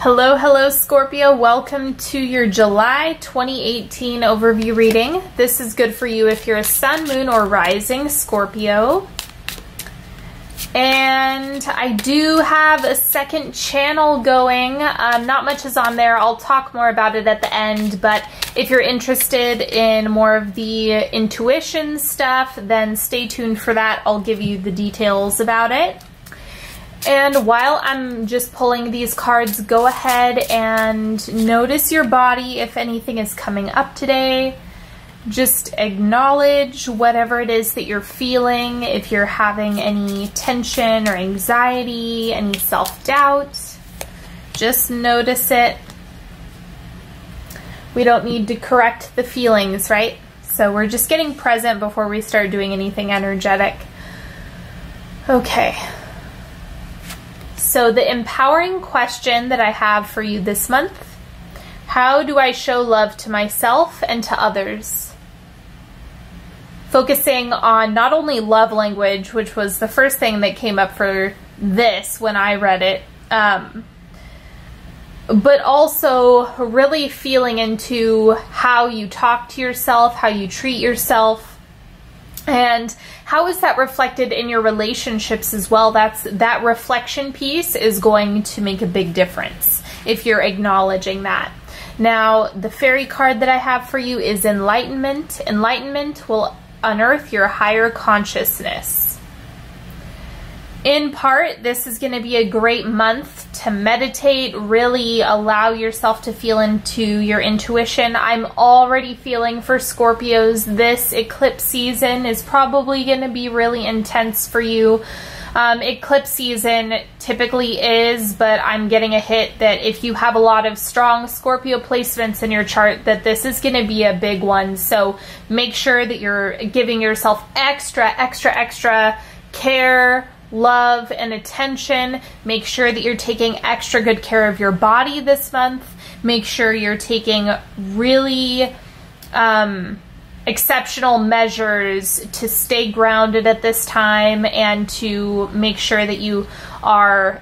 Hello, hello Scorpio. Welcome to your July 2018 overview reading. This is good for you if you're a sun, moon, or rising Scorpio. And I do have a second channel going. Not much is on there. I'll talk more about it at the end, but if you're interested in more of the intuition stuff, then stay tuned for that. I'll give you the details about it. And while I'm just pulling these cards, go ahead and notice your body if anything is coming up today. Just acknowledge whatever it is that you're feeling. If you're having any tension or anxiety, any self-doubt, just notice it. We don't need to correct the feelings, right? So we're just getting present before we start doing anything energetic. Okay. So the empowering question that I have for you this month: how do I show love to myself and to others? Focusing on not only love language, which was the first thing that came up for this when I read it, but also really feeling into how you talk to yourself, how you treat yourself, and how is that reflected in your relationships as well. That reflection piece is going to make a big difference if you're acknowledging that. Now, the fairy card that I have for you is Enlightenment. Enlightenment will unearth your higher consciousness. In part, this is going to be a great month to meditate, really allow yourself to feel into your intuition. I'm already feeling for Scorpios, this eclipse season is probably going to be really intense for you. Eclipse season typically is, but I'm getting a hit that if you have a lot of strong Scorpio placements in your chart, that this is going to be a big one. So make sure that you're giving yourself extra care, love, and attention. Make sure that you're taking extra good care of your body this month. Make sure you're taking really exceptional measures to stay grounded at this time and to make sure that you are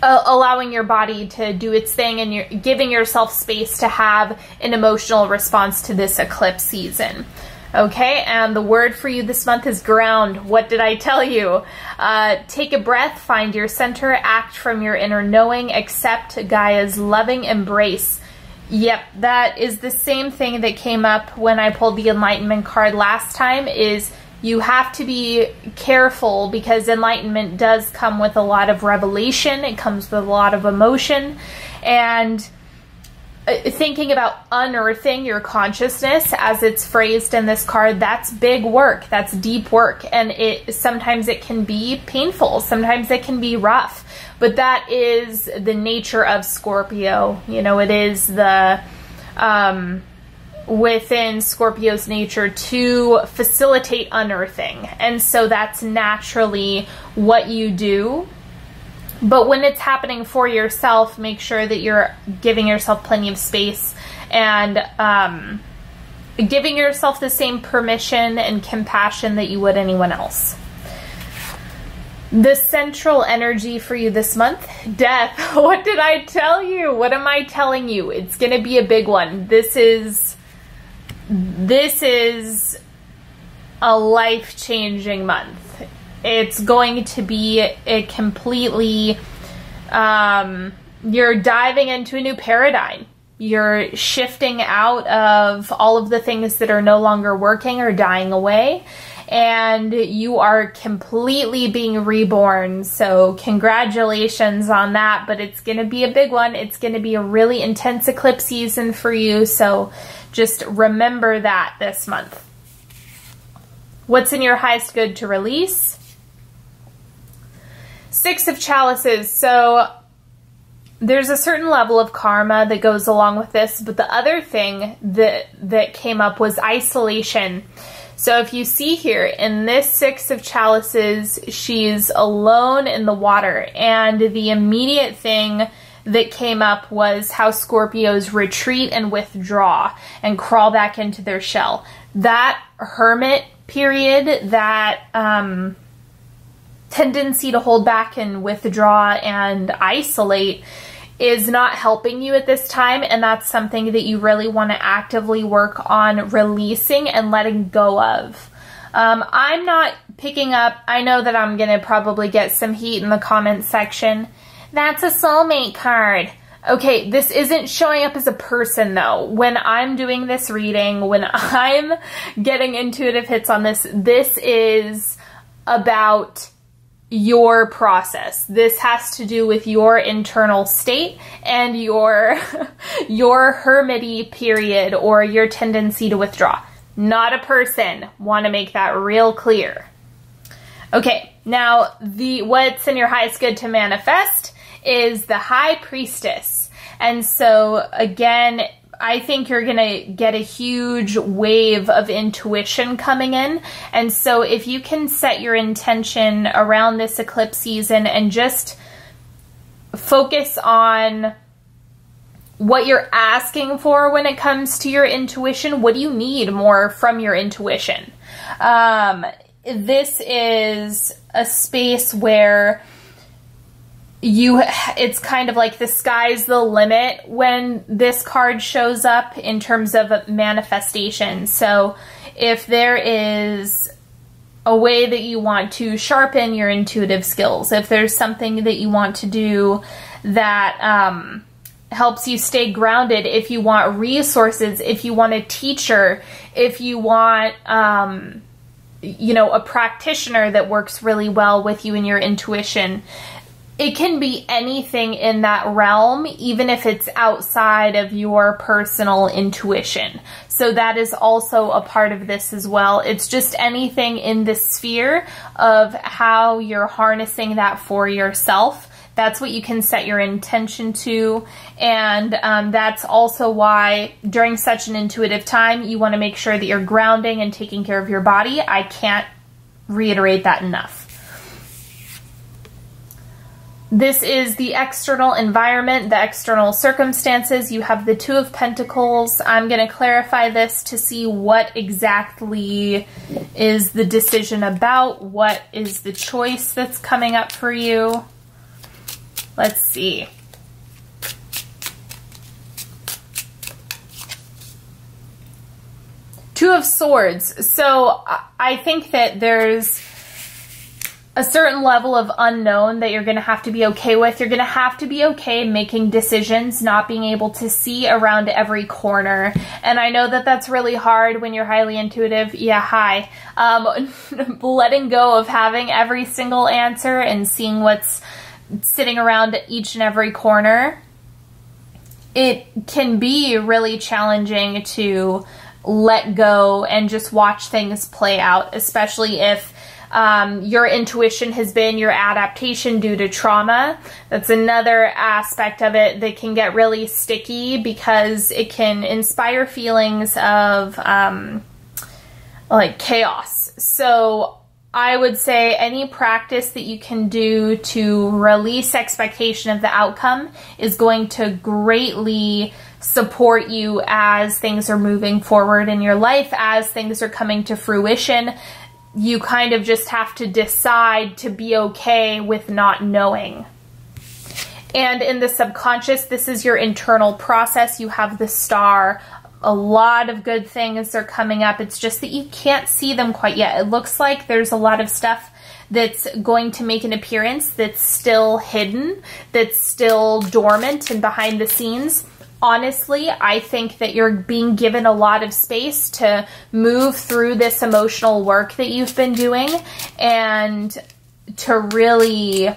allowing your body to do its thing, and you're giving yourself space to have an emotional response to this eclipse season. Okay, and the word for you this month is ground. What did I tell you? Take a breath, find your center, act from your inner knowing, accept Gaia's loving embrace. Yep, that is the same thing that came up when I pulled the Enlightenment card last time. Is you have to be careful because Enlightenment does come with a lot of revelation. It comes with a lot of emotion, and thinking about unearthing your consciousness as it's phrased in this card, that's big work, that's deep work, and sometimes it can be painful, sometimes it can be rough, but that is the nature of Scorpio. You know, it is the within Scorpio's nature to facilitate unearthing, and so that's naturally what you do. But when it's happening for yourself, make sure that you're giving yourself plenty of space and giving yourself the same permission and compassion that you would anyone else. The central energy for you this month, Death. What did I tell you? What am I telling you? It's going to be a big one. This is a life-changing month. It's going to be a completely, you're diving into a new paradigm. You're shifting out of all of the things that are no longer working or dying away, and you are completely being reborn. So congratulations on that, but it's going to be a big one. It's going to be a really intense eclipse season for you, so just remember that this month. What's in your highest good to release? Six of Chalices. So there's a certain level of karma that goes along with this, but the other thing that came up was isolation. So if you see here in this Six of Chalices, she's alone in the water, and the immediate thing that came up was how Scorpios retreat and withdraw and crawl back into their shell. That hermit period, that tendency to hold back and withdraw and isolate is not helping you at this time, and that's something that you really want to actively work on releasing and letting go of. I'm not picking up, I know that I'm going to probably get some heat in the comments section. That's a soulmate card. Okay, this isn't showing up as a person though. When I'm doing this reading, when I'm getting intuitive hits on this, this is about your process. This has to do with your internal state and your hermity period, or your tendency to withdraw. Not a person. Want to make that real clear. Okay, now what's in your highest good to manifest is the High Priestess. And so again, I think you're going to get a huge wave of intuition coming in. And so if you can set your intention around this eclipse season and just focus on what you're asking for when it comes to your intuition, what do you need more from your intuition? This is a space where it's kind of like the sky's the limit when this card shows up in terms of manifestation. So if there is a way that you want to sharpen your intuitive skills, if there's something that you want to do that helps you stay grounded, if you want resources, if you want a teacher, if you want you know, a practitioner that works really well with you and your intuition, it can be anything in that realm, even if it's outside of your personal intuition. So that is also a part of this as well. It's just anything in the sphere of how you're harnessing that for yourself. That's what you can set your intention to. And that's also why during such an intuitive time, you want to make sure that you're grounding and taking care of your body. I can't reiterate that enough. This is the external environment, the external circumstances. You have the Two of Pentacles. I'm going to clarify this to see what exactly is the decision about. What is the choice that's coming up for you? Let's see. Two of Swords. So I think that there's a certain level of unknown that you're going to have to be okay with. You're going to have to be okay making decisions, not being able to see around every corner. And I know that that's really hard when you're highly intuitive. Yeah, hi. Letting go of having every single answer and seeing what's sitting around each and every corner. It can be really challenging to let go and just watch things play out, especially if your intuition has been your adaptation due to trauma. That's another aspect of it that can get really sticky because it can inspire feelings of like chaos. So I would say any practice that you can do to release expectation of the outcome is going to greatly support you as things are moving forward in your life, as things are coming to fruition. You kind of just have to decide to be okay with not knowing. And in the subconscious, this is your internal process. You have the Star. A lot of good things are coming up. It's just that you can't see them quite yet. It looks like there's a lot of stuff that's going to make an appearance that's still hidden, that's still dormant and behind the scenes. Honestly, I think that you're being given a lot of space to move through this emotional work that you've been doing and to really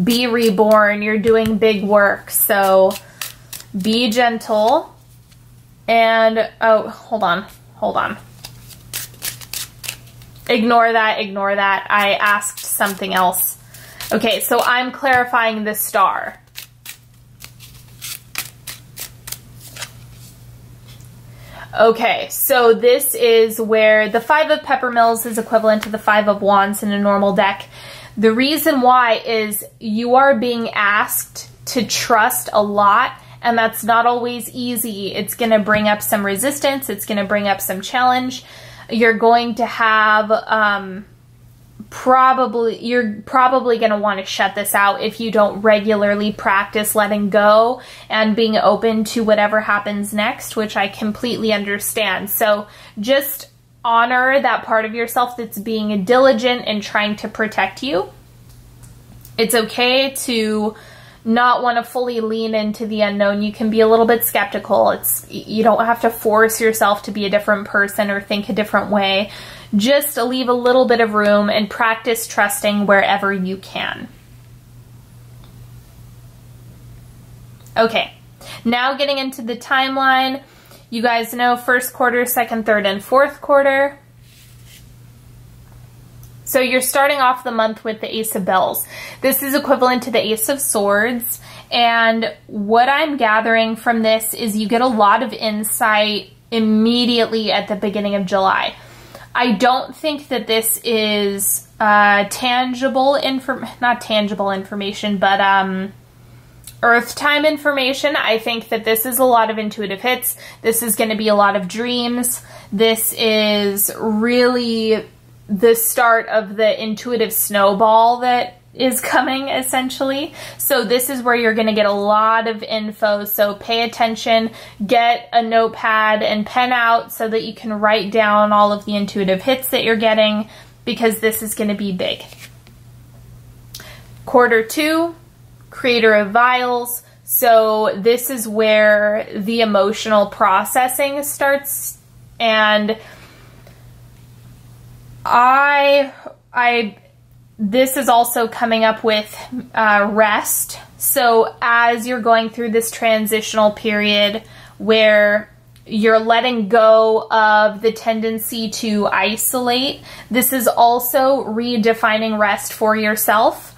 be reborn. You're doing big work, so be gentle. And, oh, hold on. Ignore that. I asked something else. Okay, so I'm clarifying the Star. Okay, so this is where the Five of Peppermills is equivalent to the Five of Wands in a normal deck. The reason why is you are being asked to trust a lot, and that's not always easy. It's going to bring up some resistance. It's going to bring up some challenge. You're going to have you're probably going to want to shut this out if you don't regularly practice letting go and being open to whatever happens next, which I completely understand. So just honor that part of yourself that's being diligent and trying to protect you. It's okay to not want to fully lean into the unknown. You can be a little bit skeptical. You don't have to force yourself to be a different person or think a different way. Just leave a little bit of room and practice trusting wherever you can. Okay, now getting into the timeline. You guys know first quarter, second, third, and fourth quarter. So you're starting off the month with the Ace of Bells. This is equivalent to the Ace of Swords. And what I'm gathering from this is you get a lot of insight immediately at the beginning of July. I don't think that this is not tangible information, but Earth time information. I think that this is a lot of intuitive hits. This is going to be a lot of dreams. This is really the start of the intuitive snowball that is coming, essentially. So this is where you're going to get a lot of info. So pay attention, get a notepad and pen out so that you can write down all of the intuitive hits that you're getting, because this is going to be big. Quarter two, Creator of Vials. So this is where the emotional processing starts, and this is also coming up with rest. So as you're going through this transitional period where you're letting go of the tendency to isolate, this is also redefining rest for yourself.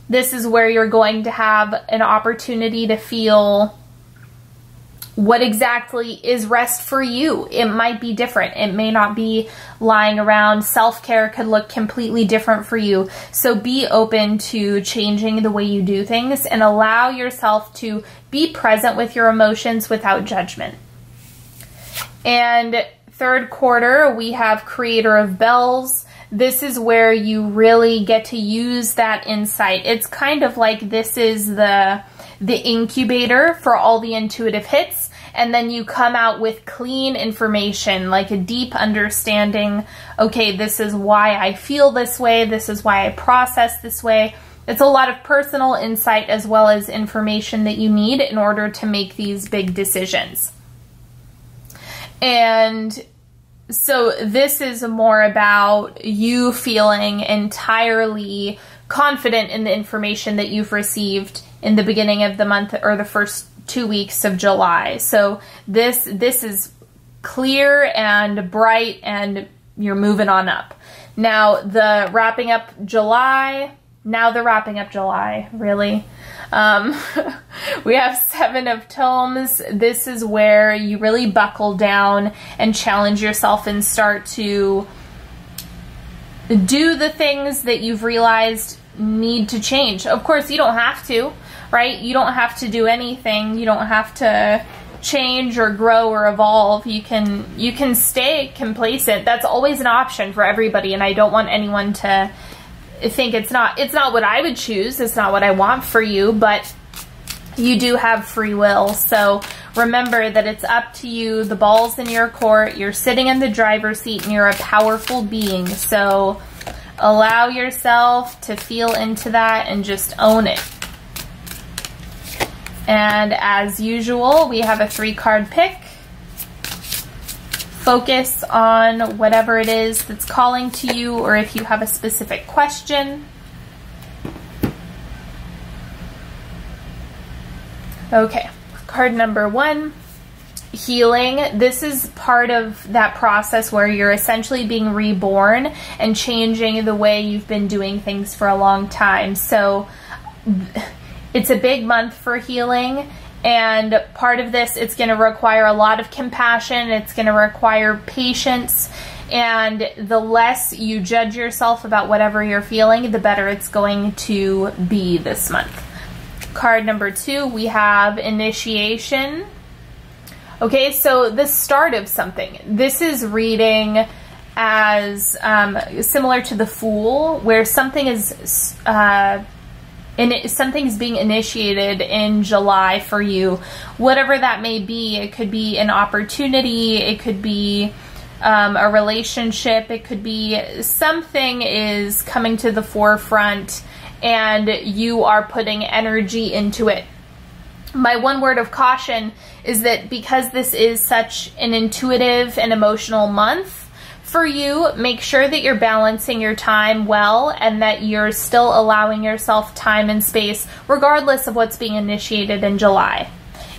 This is where you're going to have an opportunity to feel what exactly is rest for you. It might be different. It may not be lying around. Self-care could look completely different for you. So be open to changing the way you do things and allow yourself to be present with your emotions without judgment. And third quarter, we have Creator of Bells. This is where you really get to use that insight. It's kind of like this is the incubator for all the intuitive hits, and then you come out with clean information, like a deep understanding. Okay, this is why I feel this way. This is why I process this way. It's a lot of personal insight as well as information that you need in order to make these big decisions. And so this is more about you feeling entirely confident in the information that you've received in the beginning of the month or the first 2 weeks of July. So this is clear and bright, and you're moving on up. Now the wrapping up July, really. We have Seven of Tomes. This is where you really buckle down and challenge yourself and start to do the things that you've realized need to change. Of course, you don't have to, right? You don't have to do anything. You don't have to change or grow or evolve. You can stay complacent. That's always an option for everybody, and I don't want anyone to think it's not what I would choose. It's not what I want for you, but you do have free will. So remember that it's up to you. The ball's in your court. You're sitting in the driver's seat and you're a powerful being. So allow yourself to feel into that and just own it. And as usual, we have a 3-card pick. Focus on whatever it is that's calling to you, or if you have a specific question. Okay, card number 1, healing. This is part of that process where you're essentially being reborn and changing the way you've been doing things for a long time. So it's a big month for healing. And part of this, it's going to require a lot of compassion. It's going to require patience. And the less you judge yourself about whatever you're feeling, the better it's going to be this month. Card number 2, we have initiation. Okay, so the start of something. This is reading as similar to the Fool, where something is something's being initiated in July for you, whatever that may be. It could be an opportunity, it could be a relationship, it could be something is coming to the forefront and you are putting energy into it. My one word of caution is that because this is such an intuitive and emotional month for you, make sure that you're balancing your time well and that you're still allowing yourself time and space regardless of what's being initiated in July.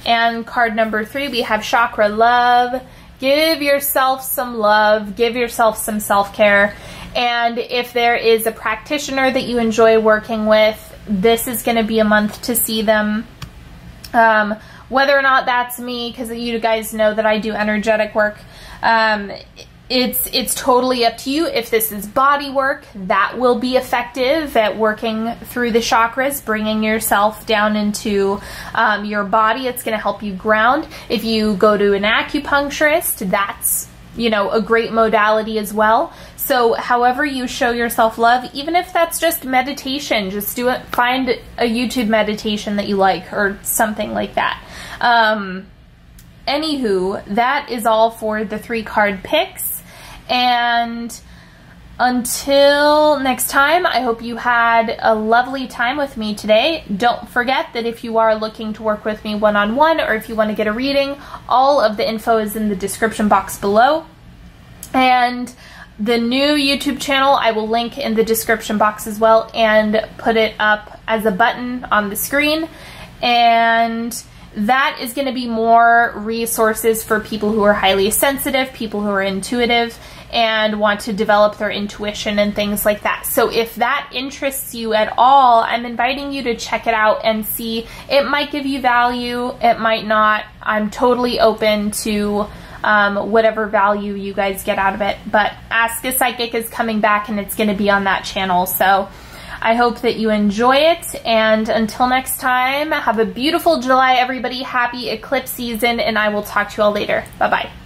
And card number 3, we have Chakra Love. Give yourself some love, give yourself some self-care. And if there is a practitioner that you enjoy working with, this is going to be a month to see them. Whether or not that's me, because you guys know that I do energetic work, it's totally up to you. If this is body work, that will be effective at working through the chakras, bringing yourself down into your body. It's going to help you ground. If you go to an acupuncturist, that's, you know, a great modality as well. So however you show yourself love, even if that's just meditation, just do it. Find a YouTube meditation that you like or something like that. Anywho, that is all for the 3 card picks. And until next time, I hope you had a lovely time with me today. Don't forget that if you are looking to work with me one-on-one or if you want to get a reading, all of the info is in the description box below. And the new YouTube channel, I will link in the description box as well and put it up as a button on the screen. And that is going to be more resources for people who are highly sensitive, people who are intuitive, and want to develop their intuition and things like that. So if that interests you at all, I'm inviting you to check it out and see. It might give you value, it might not. I'm totally open to whatever value you guys get out of it. But Ask a Psychic is coming back and it's going to be on that channel. So I hope that you enjoy it, and until next time, have a beautiful July, everybody. Happy eclipse season, and I will talk to you all later. Bye-bye.